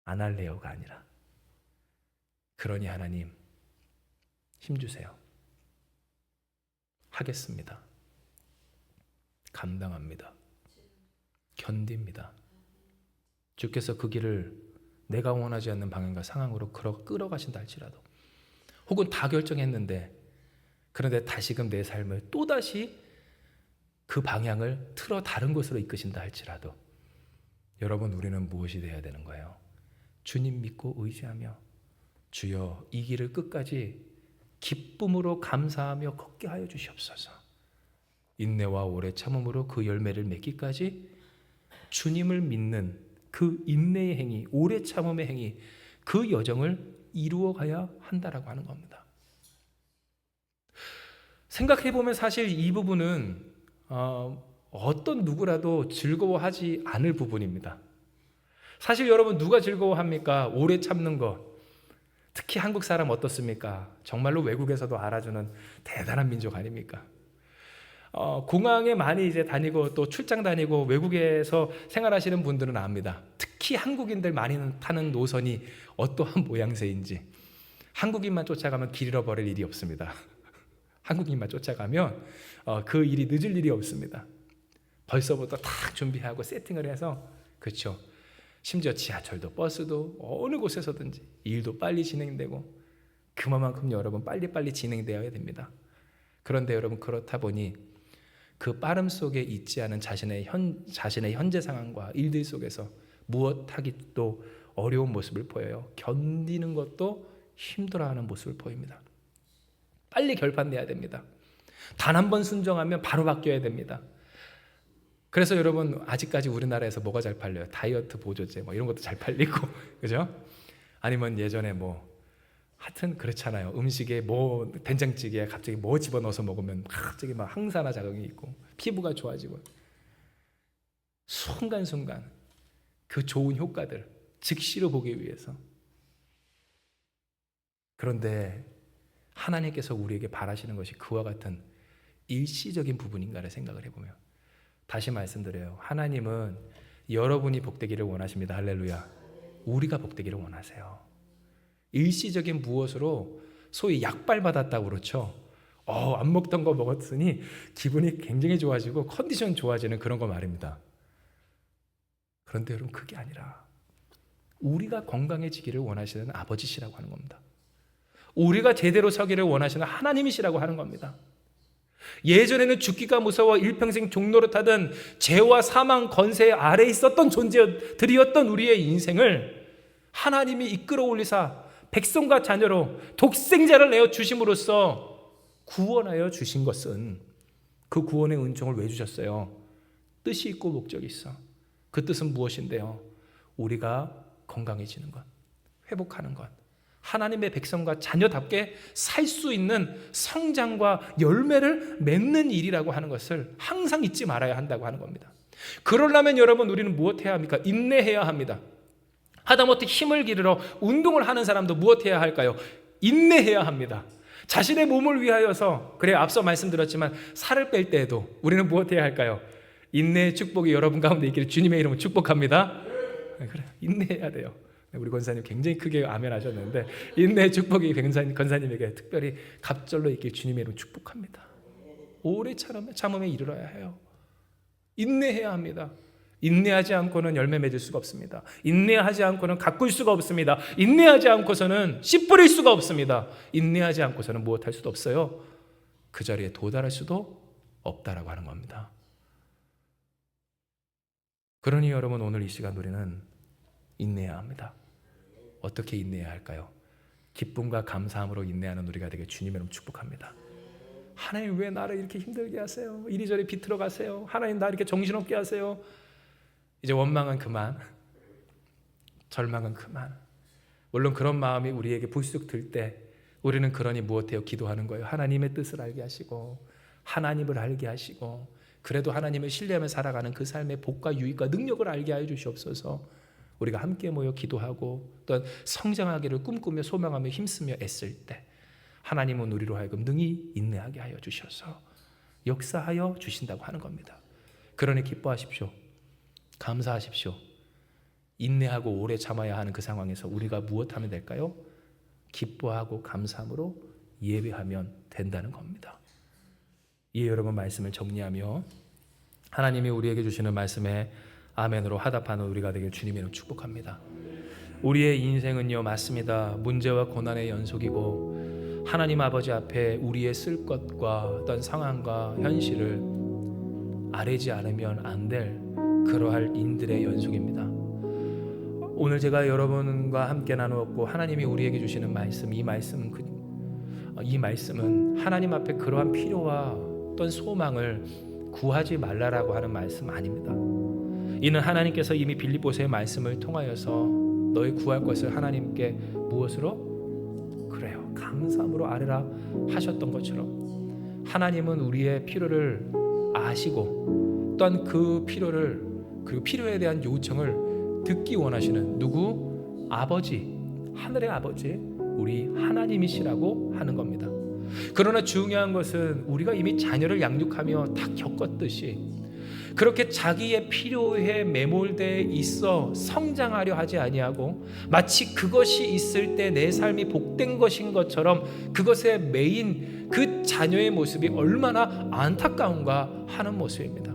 안 할래요가 아니라, 그러니 하나님 힘주세요. 하겠습니다. 감당합니다. 견딥니다. 주께서 그 길을 내가 원하지 않는 방향과 상황으로 끌어가신다 할지라도, 혹은 다 결정했는데 그런데 다시금 내 삶을 또다시 그 방향을 틀어 다른 곳으로 이끄신다 할지라도, 여러분, 우리는 무엇이 되어야 되는 거예요? 주님 믿고 의지하며 주여 이 길을 끝까지 기쁨으로 감사하며 걷게 하여 주시옵소서. 인내와 오래 참음으로 그 열매를 맺기까지 주님을 믿는 그 인내의 행위, 오래 참음의 행위, 그 여정을 이루어가야 한다라고 하는 겁니다. 생각해보면 사실 이 부분은 어떤 누구라도 즐거워하지 않을 부분입니다. 사실 여러분, 누가 즐거워합니까? 오래 참는 것. 특히 한국 사람 어떻습니까? 정말로 외국에서도 알아주는 대단한 민족 아닙니까? 공항에 많이 이제 다니고 또 출장 다니고 외국에서 생활하시는 분들은 압니다. 특히 한국인들 많이 타는 노선이 어떠한 모양새인지. 한국인만 쫓아가면 길 잃어버릴 일이 없습니다. 한국인만 쫓아가면 그 일이 늦을 일이 없습니다. 벌써부터 다 준비하고 세팅을 해서, 그렇죠? 심지어 지하철도 버스도 어느 곳에서든지 일도 빨리 진행되고 그만큼 여러분 빨리빨리 진행되어야 됩니다. 그런데 여러분 그렇다 보니 그 빠름 속에 있지 않은 자신의 현재 상황과 일들 속에서 무엇하기도 어려운 모습을 보여요. 견디는 것도 힘들어하는 모습을 보입니다. 빨리 결판내야 됩니다. 단 한 번 순종하면 바로 바뀌어야 됩니다. 그래서 여러분 아직까지 우리나라에서 뭐가 잘 팔려요? 다이어트 보조제 이런 것도 잘 팔리고 그죠? 아니면 예전에 하여튼 그렇잖아요. 음식에 된장찌개에 갑자기 집어넣어서 먹으면 갑자기 항산화 작용이 있고 피부가 좋아지고 순간순간 그 좋은 효과들 즉시로 보기 위해서. 그런데 하나님께서 우리에게 바라시는 것이 그와 같은 일시적인 부분인가를 생각을 해보면, 다시 말씀드려요. 하나님은 여러분이 복되기를 원하십니다. 할렐루야. 우리가 복되기를 원하세요. 일시적인 무엇으로 소위 약발 받았다고 그렇죠. 안 먹던 거 먹었으니 기분이 굉장히 좋아지고 컨디션 좋아지는 그런 거 말입니다. 그런데 여러분 그게 아니라 우리가 건강해지기를 원하시는 아버지시라고 하는 겁니다. 우리가 제대로 서기를 원하시는 하나님이시라고 하는 겁니다. 예전에는 죽기가 무서워 일평생 종노릇하던 죄와 사망 건세 아래에 있었던 존재들이었던 우리의 인생을 하나님이 이끌어 올리사 백성과 자녀로 독생자를 내어 주심으로써 구원하여 주신 것은, 그 구원의 은총을 왜 주셨어요? 뜻이 있고 목적이 있어. 그 뜻은 무엇인데요? 우리가 건강해지는 것, 회복하는 것, 하나님의 백성과 자녀답게 살 수 있는 성장과 열매를 맺는 일이라고 하는 것을 항상 잊지 말아야 한다고 하는 겁니다. 그러려면 여러분 우리는 무엇해야 합니까? 인내해야 합니다. 하다못해 힘을 기르러 운동을 하는 사람도 무엇해야 할까요? 인내해야 합니다. 자신의 몸을 위하여서, 그래 앞서 말씀드렸지만 살을 뺄 때에도 우리는 무엇해야 할까요? 인내의 축복이 여러분 가운데 있기를 주님의 이름으로 축복합니다. 그래, 인내해야 돼요. 우리 권사님 굉장히 크게 아멘 하셨는데, 인내의 축복이 권사님에게 특별히 갑절로 있길 주님의 이름으로 축복합니다. 오래 참음에 이르러야 해요. 인내해야 합니다. 인내하지 않고는 열매 맺을 수가 없습니다. 인내하지 않고는 가꿀 수가 없습니다. 인내하지 않고서는 씨 뿌릴 수가 없습니다. 인내하지 않고서는 무엇할 수도 없어요. 그 자리에 도달할 수도 없다라고 하는 겁니다. 그러니 여러분 오늘 이 시간 우리는 인내해야 합니다. 어떻게 인내해야 할까요? 기쁨과 감사함으로 인내하는 우리가 되게 주님의 이름 축복합니다. 하나님 왜 나를 이렇게 힘들게 하세요? 이리저리 비틀어 가세요. 하나님 나 이렇게 정신없게 하세요. 이제 원망은 그만, 절망은 그만. 물론 그런 마음이 우리에게 불쑥 들 때 우리는 그러니 무엇해요? 기도하는 거예요. 하나님의 뜻을 알게 하시고 하나님을 알게 하시고, 그래도 하나님을 신뢰하며 살아가는 그 삶의 복과 유익과 능력을 알게 하여 주시옵소서. 우리가 함께 모여 기도하고 또한 성장하기를 꿈꾸며 소망하며 힘쓰며 애쓸 때 하나님은 우리로 하여금 능히 인내하게 하여 주셔서 역사하여 주신다고 하는 겁니다. 그러니 기뻐하십시오. 감사하십시오. 인내하고 오래 참아야 하는 그 상황에서 우리가 무엇하면 될까요? 기뻐하고 감사함으로 예배하면 된다는 겁니다. 이 여러분 말씀을 정리하며 하나님이 우리에게 주시는 말씀에 아멘으로 화답하는 우리가 되길 주님의 이름으로 축복합니다. 우리의 인생은요, 맞습니다. 문제와 고난의 연속이고 하나님 아버지 앞에 우리의 쓸 것과 어떤 상황과 현실을 아뢰지 않으면 안 될 그러할 인들의 연속입니다. 오늘 제가 여러분과 함께 나누었고 하나님이 우리에게 주시는 말씀, 이 말씀은 하나님 앞에 그러한 필요와 어떤 소망을 구하지 말라라고 하는 말씀 아닙니다. 이는 하나님께서 이미 빌립보서의 말씀을 통하여서 너희 구할 것을 하나님께 무엇으로? 그래요, 감사함으로 아뢰라 하셨던 것처럼 하나님은 우리의 필요를 아시고 또한 그 필요를, 그리고 필요에 대한 요청을 듣기 원하시는 누구? 아버지, 하늘의 아버지, 우리 하나님이시라고 하는 겁니다. 그러나 중요한 것은 우리가 이미 자녀를 양육하며 다 겪었듯이 그렇게 자기의 필요에 매몰되어 있어 성장하려 하지 아니하고 마치 그것이 있을 때 내 삶이 복된 것인 것처럼 그것에 매인 그 자녀의 모습이 얼마나 안타까운가 하는 모습입니다.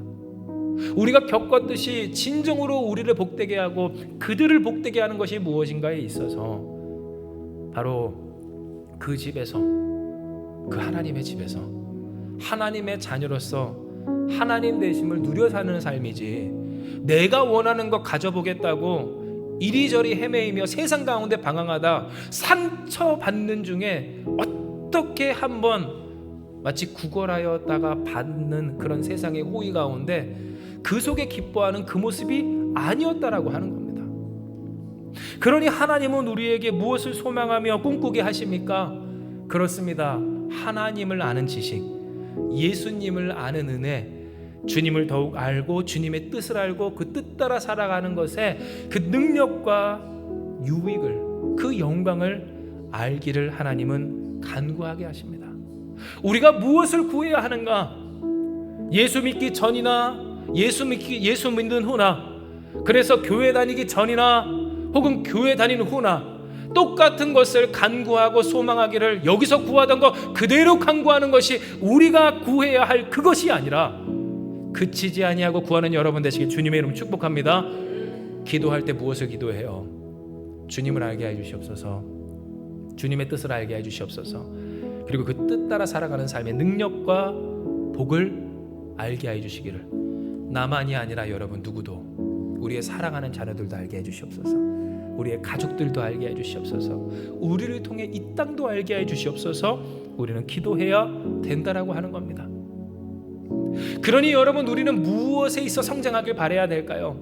우리가 겪었듯이 진정으로 우리를 복되게 하고 그들을 복되게 하는 것이 무엇인가에 있어서 바로 그 집에서, 그 하나님의 집에서 하나님의 자녀로서 하나님 되심을 누려 사는 삶이지, 내가 원하는 것 가져보겠다고 이리저리 헤매이며 세상 가운데 방황하다 상처받는 중에 어떻게 한번 마치 구걸하였다가 받는 그런 세상의 호의 가운데 그 속에 기뻐하는 그 모습이 아니었다라고 하는 겁니다. 그러니 하나님은 우리에게 무엇을 소망하며 꿈꾸게 하십니까? 그렇습니다. 하나님을 아는 지식, 예수님을 아는 은혜, 주님을 더욱 알고 주님의 뜻을 알고 그 뜻 따라 살아가는 것에 그 능력과 유익을, 그 영광을 알기를 하나님은 간구하게 하십니다. 우리가 무엇을 구해야 하는가? 예수 믿기 전이나 예수 믿는 후나, 그래서 교회 다니기 전이나 혹은 교회 다니는 후나 똑같은 것을 간구하고 소망하기를, 여기서 구하던 거 그대로 간구하는 것이 우리가 구해야 할 그것이 아니라 그치지 아니하고 구하는 여러분 되시길 주님의 이름 축복합니다. 기도할 때 무엇을 기도해요? 주님을 알게 해 주시옵소서, 주님의 뜻을 알게 해 주시옵소서, 그리고 그 뜻 따라 살아가는 삶의 능력과 복을 알게 해 주시기를, 나만이 아니라 여러분 누구도, 우리의 사랑하는 자녀들도 알게 해 주시옵소서, 우리의 가족들도 알게 해 주시옵소서, 우리를 통해 이 땅도 알게 해 주시옵소서. 우리는 기도해야 된다라고 하는 겁니다. 그러니 여러분, 우리는 무엇에 있어 성장하길 바라야 될까요?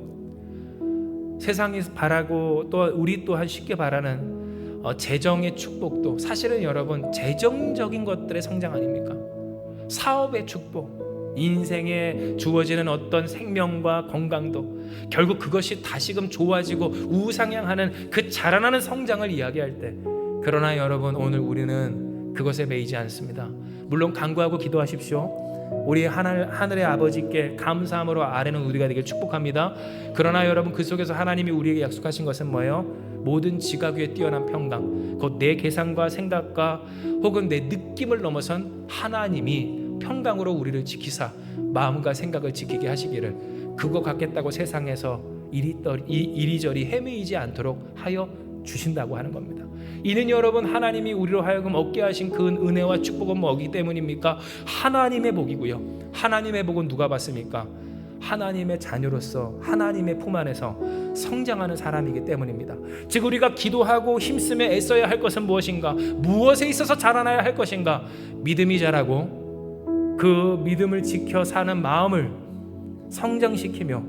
세상이 바라고 또 우리 또한 쉽게 바라는 재정의 축복도 사실은 여러분 재정적인 것들의 성장 아닙니까? 사업의 축복, 인생에 주어지는 어떤 생명과 건강도 결국 그것이 다시금 좋아지고 우상향하는 그 자라나는 성장을 이야기할 때, 그러나 여러분 오늘 우리는 그것에 매이지 않습니다. 물론 간구하고 기도하십시오. 우리 하늘의 아버지께 감사함으로 아뢰는 우리가 되길 축복합니다. 그러나 여러분 그 속에서 하나님이 우리에게 약속하신 것은 뭐예요? 모든 지각 위에 뛰어난 평강, 곧 내 계산과 생각과 혹은 내 느낌을 넘어선 하나님이 평강으로 우리를 지키사 마음과 생각을 지키게 하시기를, 그거 갖겠다고 세상에서 이리저리 헤매이지 않도록 하여 주신다고 하는 겁니다. 이는 여러분 하나님이 우리로 하여금 얻게 하신 그 은혜와 축복은 뭐기 때문입니까? 하나님의 복이고요. 하나님의 복은 누가 받습니까? 하나님의 자녀로서 하나님의 품 안에서 성장하는 사람이기 때문입니다. 즉 우리가 기도하고 힘쓰며 애써야 할 것은 무엇인가? 무엇에 있어서 자라나야 할 것인가? 믿음이 자라고 그 믿음을 지켜 사는 마음을 성장시키며,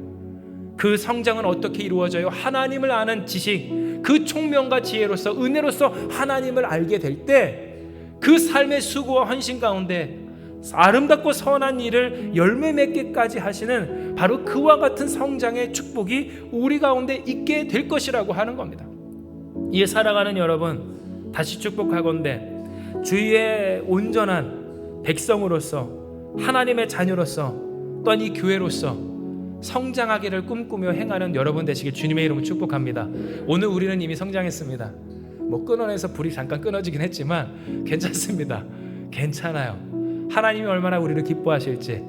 그 성장은 어떻게 이루어져요? 하나님을 아는 지식, 그 총명과 지혜로서 은혜로서 하나님을 알게 될 때 그 삶의 수고와 헌신 가운데 아름답고 선한 일을 열매 맺기까지 하시는 바로 그와 같은 성장의 축복이 우리 가운데 있게 될 것이라고 하는 겁니다. 이에 살아가는 여러분 다시 축복하건대 주의 온전한 백성으로서 하나님의 자녀로서 또한 이 교회로서 성장하기를 꿈꾸며 행하는 여러분 되시길 주님의 이름으로 축복합니다. 오늘 우리는 이미 성장했습니다. 끊어내서 불이 잠깐 끊어지긴 했지만 괜찮습니다. 괜찮아요. 하나님이 얼마나 우리를 기뻐하실지.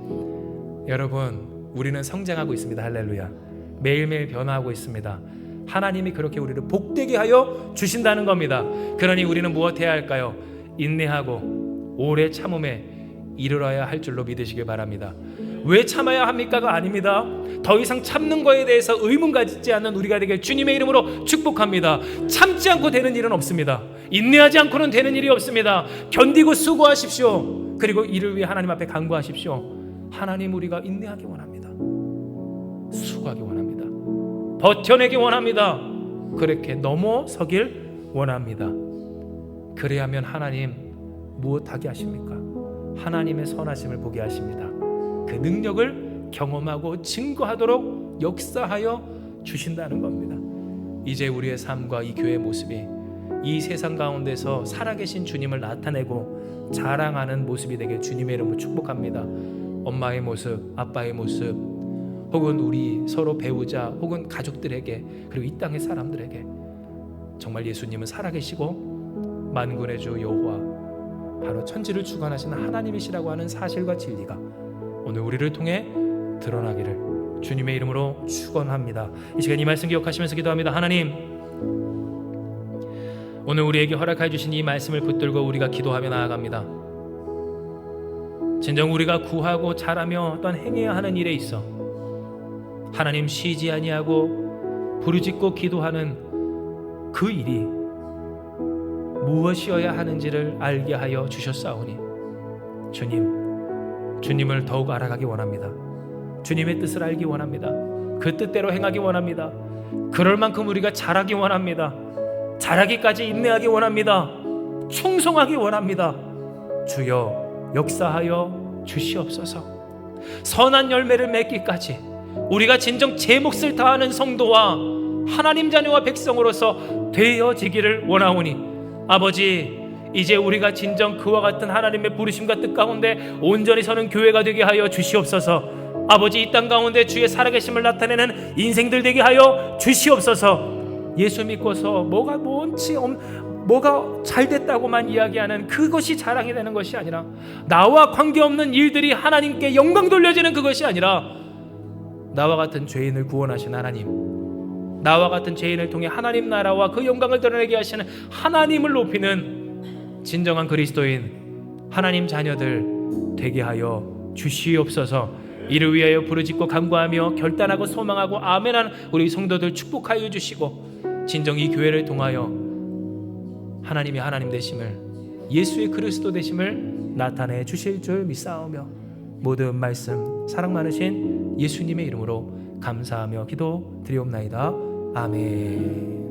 여러분 우리는 성장하고 있습니다. 할렐루야. 매일매일 변화하고 있습니다. 하나님이 그렇게 우리를 복되게 하여 주신다는 겁니다. 그러니 우리는 무엇해야 할까요? 인내하고 오래 참음에 이르러야 할 줄로 믿으시길 바랍니다. 왜 참아야 합니까가 아닙니다. 더 이상 참는 거에 대해서 의문 가지지 않는 우리가 되길 주님의 이름으로 축복합니다. 참지 않고 되는 일은 없습니다. 인내하지 않고는 되는 일이 없습니다. 견디고 수고하십시오. 그리고 이를 위해 하나님 앞에 간구하십시오. 하나님, 우리가 인내하기 원합니다. 수고하기 원합니다. 버텨내기 원합니다. 그렇게 넘어서길 원합니다. 그래야면 하나님 무엇하게 하십니까? 하나님의 선하심을 보게 하십니다. 그 능력을 경험하고 증거하도록 역사하여 주신다는 겁니다. 이제 우리의 삶과 이 교회의 모습이 이 세상 가운데서 살아계신 주님을 나타내고 자랑하는 모습이 되길 주님의 이름으로 축복합니다. 엄마의 모습, 아빠의 모습, 혹은 우리 서로 배우자, 혹은 가족들에게, 그리고 이 땅의 사람들에게 정말 예수님은 살아계시고 만군의 주 여호와, 바로 천지를 주관하시는 하나님이시라고 하는 사실과 진리가 오늘 우리를 통해 드러나기를 주님의 이름으로 축원합니다. 이 시간 이 말씀 기억하시면서 기도합니다. 하나님, 오늘 우리에게 허락해 주신 이 말씀을 붙들고 우리가 기도하며 나아갑니다. 진정 우리가 구하고 잘하며 또한 행해야 하는 일에 있어 하나님 쉬지 아니하고 부르짖고 기도하는 그 일이 무엇이어야 하는지를 알게 하여 주셨사오니 주님을 더욱 알아가기 원합니다. 주님의 뜻을 알기 원합니다. 그 뜻대로 행하기 원합니다. 그럴 만큼 우리가 잘하기 원합니다. 잘하기까지 인내하기 원합니다. 충성하기 원합니다. 주여 역사하여 주시옵소서. 선한 열매를 맺기까지 우리가 진정 제 몫을 다하는 성도와 하나님 자녀와 백성으로서 되어지기를 원하오니 아버지, 이제 우리가 진정 그와 같은 하나님의 부르심과 뜻 가운데 온전히 서는 교회가 되게 하여 주시옵소서. 아버지, 이 땅 가운데 주의 살아계심을 나타내는 인생들 되게 하여 주시옵소서. 예수 믿고서 뭐가 잘 됐다고만 이야기하는 그것이 자랑이 되는 것이 아니라, 나와 관계없는 일들이 하나님께 영광 돌려지는 그것이 아니라, 나와 같은 죄인을 구원하신 하나님, 나와 같은 죄인을 통해 하나님 나라와 그 영광을 드러내게 하시는 하나님을 높이는 진정한 그리스도인 하나님 자녀들 되게 하여 주시옵소서. 이를 위하여 부르짖고 간구하며 결단하고 소망하고 아멘한 우리 성도들 축복하여 주시고, 진정 이 교회를 통하여 하나님이 하나님 되심을, 예수의 그리스도 되심을 나타내 주실 줄 믿사오며 모든 말씀 사랑 많으신 예수님의 이름으로 감사하며 기도드리옵나이다. 아멘.